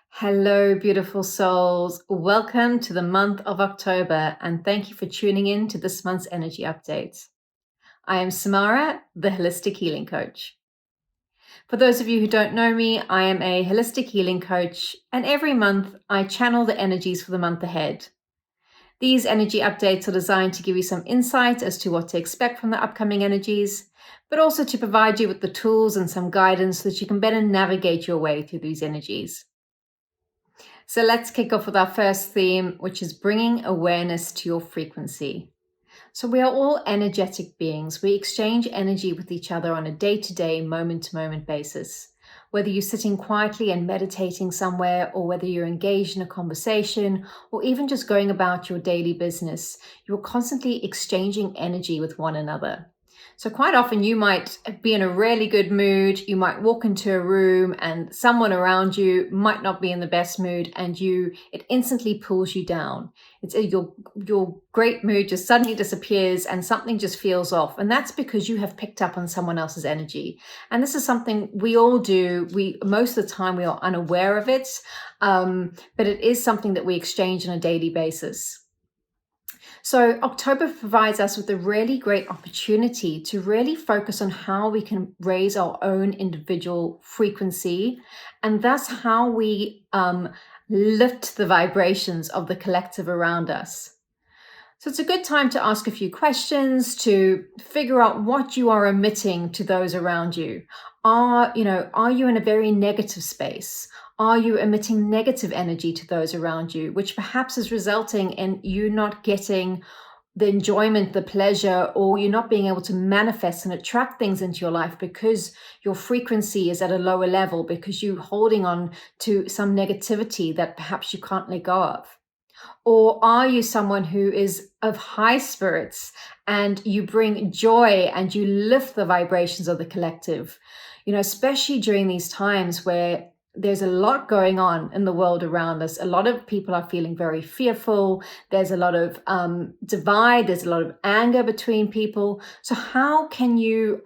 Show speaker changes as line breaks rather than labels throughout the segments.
Hello, beautiful souls. Welcome to the month of October, and thank you for tuning in to this month's energy update. I am Samara, the Holistic Healing Coach. For those of you who don't know me, I am a holistic healing coach, and every month I channel the energies for the month ahead. These energy updates are designed to give you some insight as to what to expect from the upcoming energies, but also to provide you with the tools and some guidance so that you can better navigate your way through these energies. So let's kick off with our first theme, which is bringing awareness to your frequency. So we are all energetic beings. We exchange energy with each other on a day-to-day, moment-to-moment basis. Whether you're sitting quietly and meditating somewhere, or whether you're engaged in a conversation, or even just going about your daily business, you're constantly exchanging energy with one another. So quite often you might be in a really good mood, you might walk into a room and someone around you might not be in the best mood, and it instantly pulls you down. It's your great mood just suddenly disappears and something just feels off. And that's because you have picked up on someone else's energy. And this is something we all do. Most of the time we are unaware of it, but it is something that we exchange on a daily basis. So October provides us with a really great opportunity to really focus on how we can raise our own individual frequency, and thus how we lift the vibrations of the collective around us. So it's a good time to ask a few questions to figure out what you are emitting to those around you. Are you in a very negative space? Are you emitting negative energy to those around you, which perhaps is resulting in you not getting the enjoyment, the pleasure, or you're not being able to manifest and attract things into your life because your frequency is at a lower level, because you're holding on to some negativity that perhaps you can't let go of? Or are you someone who is of high spirits and you bring joy and you lift the vibrations of the collective? Especially during these times where there's a lot going on in the world around us. A lot of people are feeling very fearful. There's a lot of divide. There's a lot of anger between people. So how can you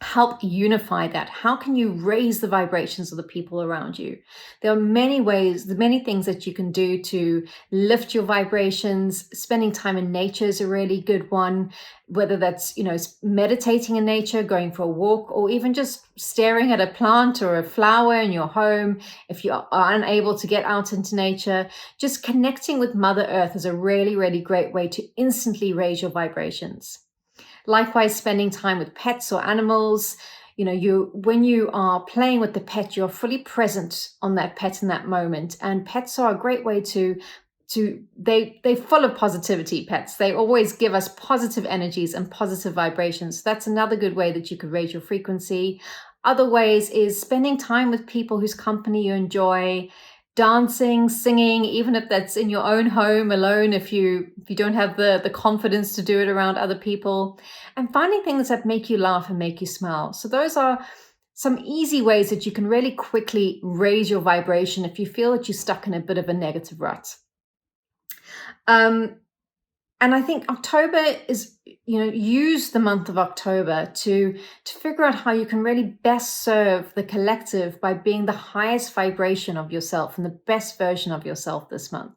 help unify that? How can you raise the vibrations of the people around you? There are many ways, many things that you can do to lift your vibrations. Spending time in nature is a really good one, whether that's, meditating in nature, going for a walk, or even just staring at a plant or a flower in your home. If you are unable to get out into nature, just connecting with Mother Earth is a really, really great way to instantly raise your vibrations. Likewise, spending time with pets or animals. When you are playing with the pet, you're fully present on that pet in that moment. And pets are a great way they're full of positivity, pets. They always give us positive energies and positive vibrations. That's another good way that you could raise your frequency. Other ways is spending time with people whose company you enjoy, dancing, singing, even if that's in your own home alone, if you don't have the confidence to do it around other people, and finding things that make you laugh and make you smile. So those are some easy ways that you can really quickly raise your vibration if you feel that you're stuck in a bit of a negative rut. And I think October is, use the month of October to figure out how you can really best serve the collective by being the highest vibration of yourself and the best version of yourself this month.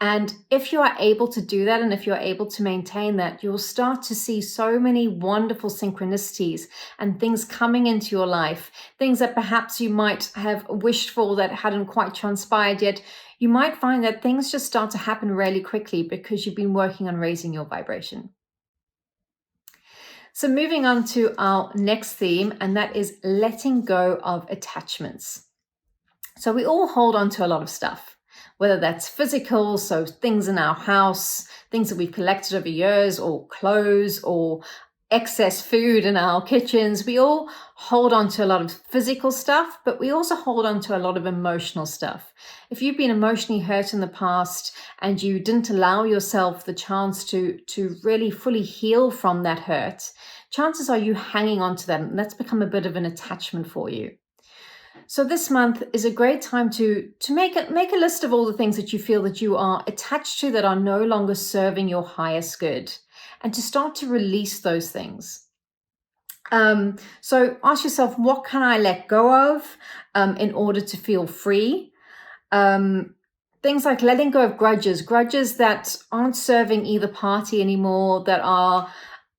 And if you are able to do that, and if you're able to maintain that, you'll start to see so many wonderful synchronicities and things coming into your life, things that perhaps you might have wished for that hadn't quite transpired yet. You might find that things just start to happen really quickly because you've been working on raising your vibration. So moving on to our next theme, and that is letting go of attachments. So we all hold on to a lot of stuff, whether that's physical, so things in our house, things that we've collected over years, or clothes, or excess food in our kitchens. We all hold on to a lot of physical stuff, but we also hold on to a lot of emotional stuff. If you've been emotionally hurt in the past and you didn't allow yourself the chance to really fully heal from that hurt, chances are you hanging on to that, and that's become a bit of an attachment for you. So this month is a great time to make a list of all the things that you feel that you are attached to that are no longer serving your highest good, and to start to release those things. So ask yourself, what can I let go of in order to feel free? Things like letting go of grudges that aren't serving either party anymore, that are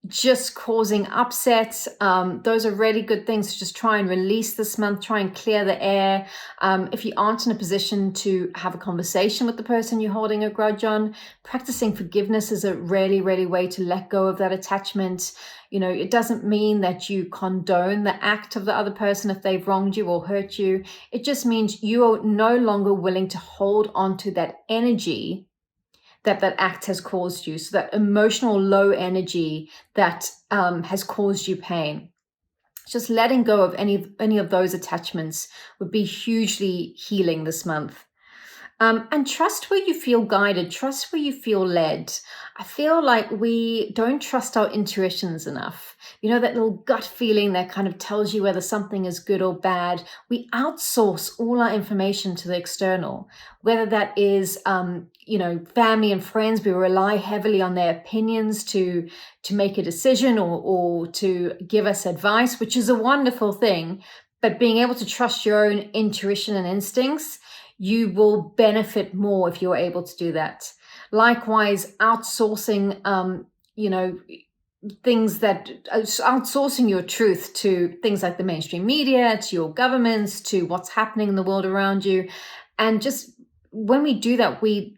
just causing upset. Those are really good things to just try and release this month, try and clear the air. If you aren't in a position to have a conversation with the person you're holding a grudge on, practicing forgiveness is a really, really way to let go of that attachment. It doesn't mean that you condone the act of the other person if they've wronged you or hurt you. It just means you are no longer willing to hold on to that energy that act has caused you. So that emotional low energy that has caused you pain. Just letting go of any of those attachments would be hugely healing this month. And trust where you feel guided, trust where you feel led. I feel like we don't trust our intuitions enough. That little gut feeling that kind of tells you whether something is good or bad. We outsource all our information to the external, whether that is, family and friends. We rely heavily on their opinions to make a decision or to give us advice, which is a wonderful thing. But being able to trust your own intuition and instincts, you will benefit more if you're able to do that. Likewise, outsourcing, outsourcing your truth to things like the mainstream media, to your governments, to what's happening in the world around you. And just when we do that, we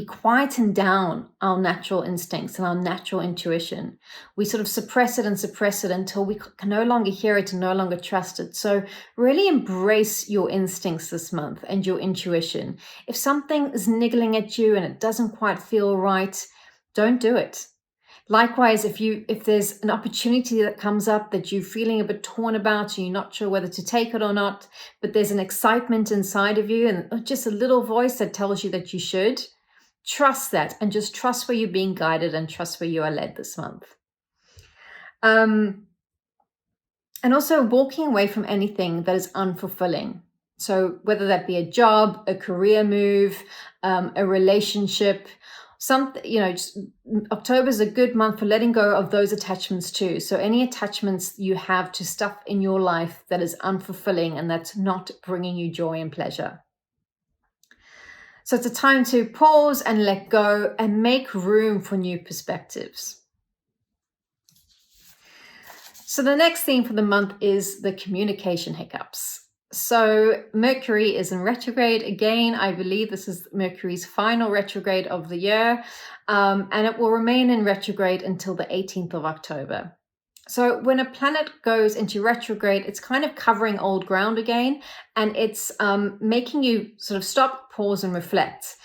quieten down our natural instincts and our natural intuition. We sort of suppress it until we can no longer hear it and no longer trust it. So really embrace your instincts this month and your intuition. If something is niggling at you and it doesn't quite feel right, don't do it. Likewise, if there's an opportunity that comes up that you're feeling a bit torn about and you're not sure whether to take it or not, but there's an excitement inside of you and just a little voice that tells you that you should, trust that and just trust where you're being guided and trust where you are led this month. And also walking away from anything that is unfulfilling. So whether that be a job, a career move, a relationship, October is a good month for letting go of those attachments too. So any attachments you have to stuff in your life that is unfulfilling and that's not bringing you joy and pleasure. So it's a time to pause and let go and make room for new perspectives. So the next theme for the month is the communication hiccups. So Mercury is in retrograde again. I believe this is Mercury's final retrograde of the year, and it will remain in retrograde until the 18th of October. So when a planet goes into retrograde, it's kind of covering old ground again, and it's making you sort of stop, pause, and reflect.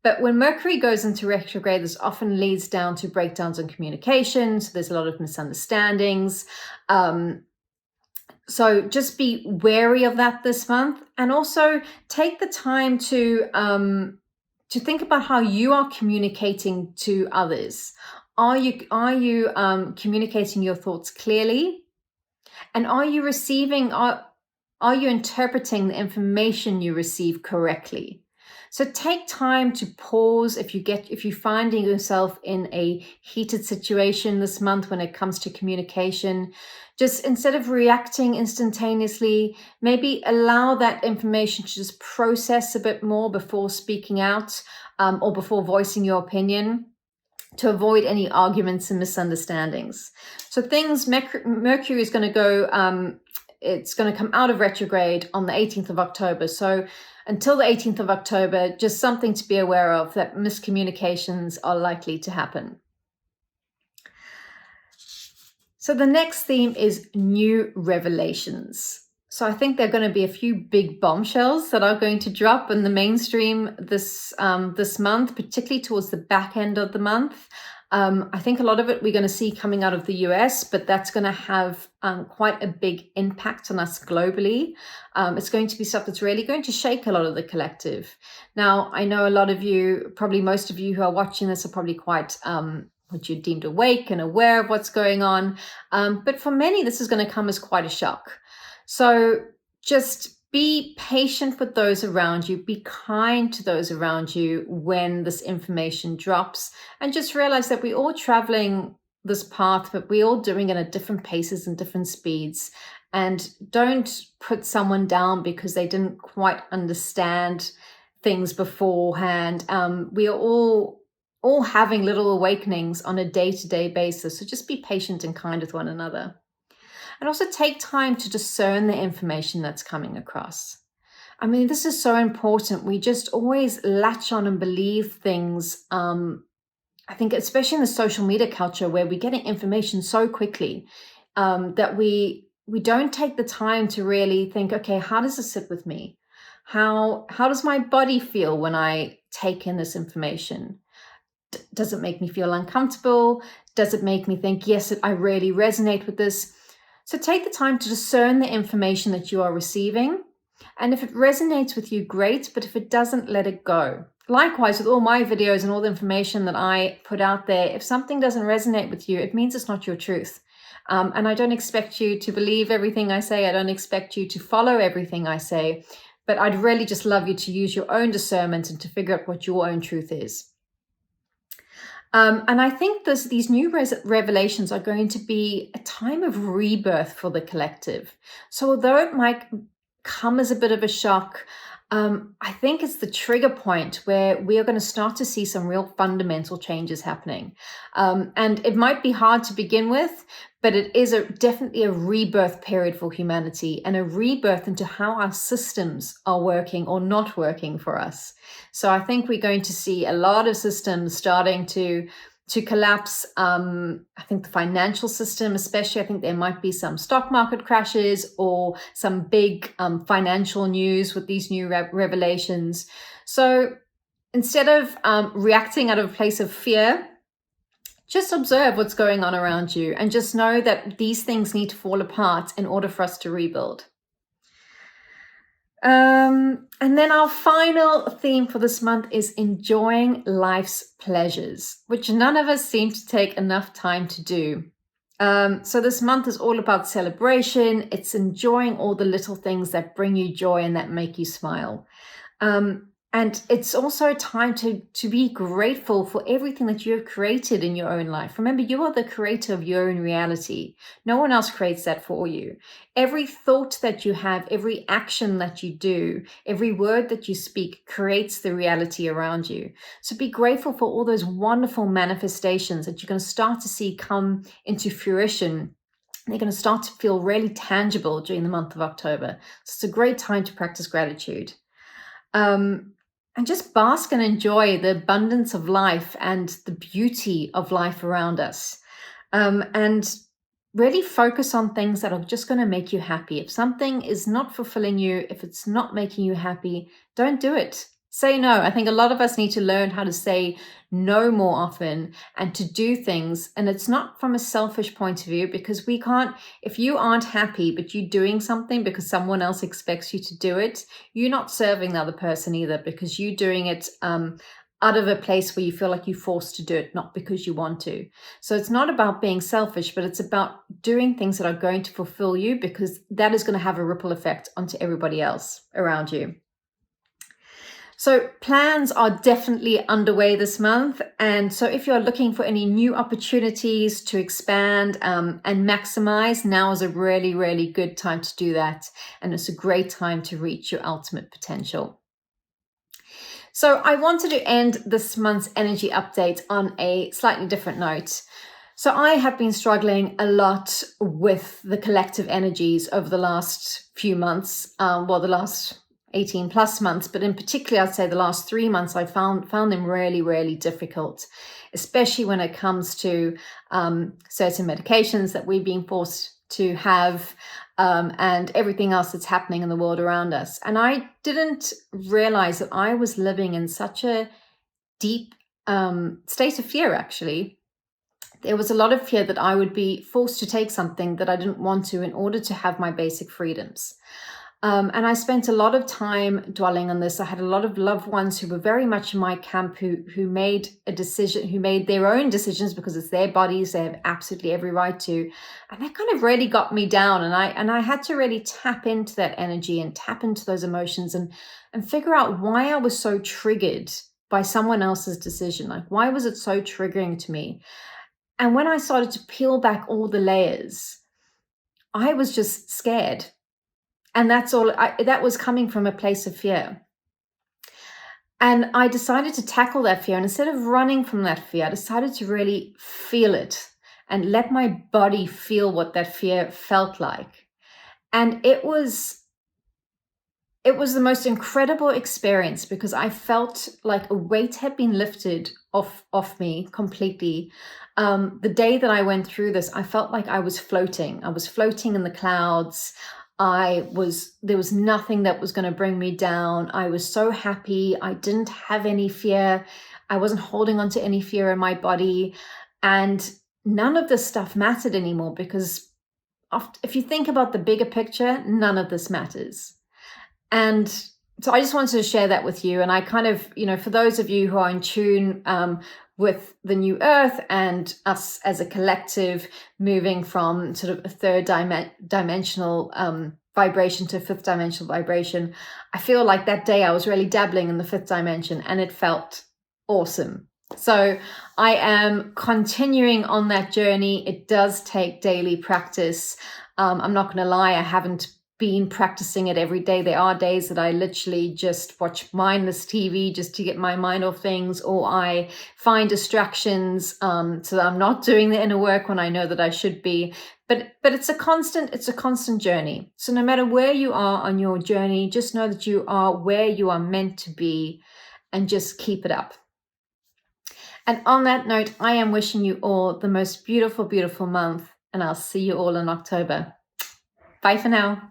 But when Mercury goes into retrograde, this often leads down to breakdowns in communication. So there's a lot of misunderstandings. So just be wary of that this month, and also take the time to think about how you are communicating to others. Are you communicating your thoughts clearly? And are you interpreting the information you receive correctly? So take time to pause if you're finding yourself in a heated situation this month when it comes to communication. Just instead of reacting instantaneously, maybe allow that information to just process a bit more before speaking out or before voicing your opinion, to avoid any arguments and misunderstandings. So Mercury is going to go, it's going to come out of retrograde on the 18th of October. So until the 18th of October, just something to be aware of, that miscommunications are likely to happen. So the next theme is new revelations. So I think there are going to be a few big bombshells that are going to drop in the mainstream this month, particularly towards the back end of the month. I think a lot of it we're going to see coming out of the US, but that's going to have quite a big impact on us globally. It's going to be stuff that's really going to shake a lot of the collective. Now, I know a lot of you, probably most of you who are watching this, are probably quite what you're deemed awake and aware of what's going on. But for many, this is going to come as quite a shock. So just be patient with those around you. Be kind to those around you when this information drops. And just realize that we're all traveling this path, but we're all doing it at different paces and different speeds. And don't put someone down because they didn't quite understand things beforehand. We are all having little awakenings on a day-to-day basis. So just be patient and kind with one another. And also take time to discern the information that's coming across. I mean, this is so important. We just always latch on and believe things. I think especially in the social media culture where we're getting information so quickly, that we don't take the time to really think, okay, how does this sit with me? How does my body feel when I take in this information? Does it make me feel uncomfortable? Does it make me think, yes, I really resonate with this? So take the time to discern the information that you are receiving. And if it resonates with you, great. But if it doesn't, let it go. Likewise, with all my videos and all the information that I put out there, if something doesn't resonate with you, it means it's not your truth. And I don't expect you to believe everything I say. I don't expect you to follow everything I say. But I'd really just love you to use your own discernment and to figure out what your own truth is. And I think these new revelations are going to be a time of rebirth for the collective. So although it might come as a bit of a shock, I think it's the trigger point where we are going to start to see some real fundamental changes happening. And it might be hard to begin with, but it is definitely a rebirth period for humanity and a rebirth into how our systems are working or not working for us. So I think we're going to see a lot of systems starting to collapse. I think the financial system, especially, I think there might be some stock market crashes or some big financial news with these new revelations. So instead of reacting out of a place of fear, just observe what's going on around you and just know that these things need to fall apart in order for us to rebuild. And then our final theme for this month is enjoying life's pleasures, which none of us seem to take enough time to do. So this month is all about celebration. It's enjoying all the little things that bring you joy and that make you smile. And it's also a time to be grateful for everything that you have created in your own life. Remember, you are the creator of your own reality. No one else creates that for you. Every thought that you have, every action that you do, every word that you speak creates the reality around you. So be grateful for all those wonderful manifestations that you're going to start to see come into fruition. They're going to start to feel really tangible during the month of October. So it's a great time to practice gratitude. And just bask and enjoy the abundance of life and the beauty of life around us. And really focus on things that are just going to make you happy. If something is not fulfilling you, if it's not making you happy, don't do it. Say no. I think a lot of us need to learn how to say no more often and to do things. And it's not from a selfish point of view, because we can't, if you aren't happy, but you're doing something because someone else expects you to do it, you're not serving the other person either, because you're doing it out of a place where you feel like you're forced to do it, not because you want to. So it's not about being selfish, but it's about doing things that are going to fulfill you, because that is going to have a ripple effect onto everybody else around you. So plans are definitely underway this month. And so if you're looking for any new opportunities to expand and maximize, now is a really, really good time to do that. And it's a great time to reach your ultimate potential. So I wanted to end this month's energy update on a slightly different note. So I have been struggling a lot with the collective energies over the last few months, the last 18 plus months, but in particular, I'd say the last 3 months, I found them really, really difficult, especially when it comes to certain medications that we're being forced to have and everything else that's happening in the world around us. And I didn't realize that I was living in such a deep state of fear, actually. There was a lot of fear that I would be forced to take something that I didn't want to in order to have my basic freedoms. And I spent a lot of time dwelling on this. I had a lot of loved ones who were very much in my camp who made a decision, who made their own decisions because it's their bodies. They have absolutely every right to. And that kind of really got me down. And I had to really tap into that energy and tap into those emotions and figure out why I was so triggered by someone else's decision. Like, why was it so triggering to me? And when I started to peel back all the layers, I was just scared. And that was coming from a place of fear. And I decided to tackle that fear. And instead of running from that fear, I decided to really feel it and let my body feel what that fear felt like. And it was the most incredible experience because I felt like a weight had been lifted off me completely. The day that I went through this, I felt like I was floating. I was floating in the clouds. There was nothing that was going to bring me down. I was so happy. I didn't have any fear. I wasn't holding on to any fear in my body. And none of this stuff mattered anymore because if you think about the bigger picture, none of this matters. And so I just wanted to share that with you. And I kind of, for those of you who are in tune with the new earth and us as a collective moving from sort of a third dimensional vibration to a fifth dimensional vibration, I feel like that day I was really dabbling in the fifth dimension and it felt awesome. So I am continuing on that journey. It does take daily practice. I'm not going to lie, I haven't been practicing it every day. There are days that I literally just watch mindless TV just to get my mind off things, or I find distractions so that I'm not doing the inner work when I know that I should be. But it's a constant journey. So no matter where you are on your journey, just know that you are where you are meant to be and just keep it up. And on that note, I am wishing you all the most beautiful, beautiful month, and I'll see you all in October. Bye for now.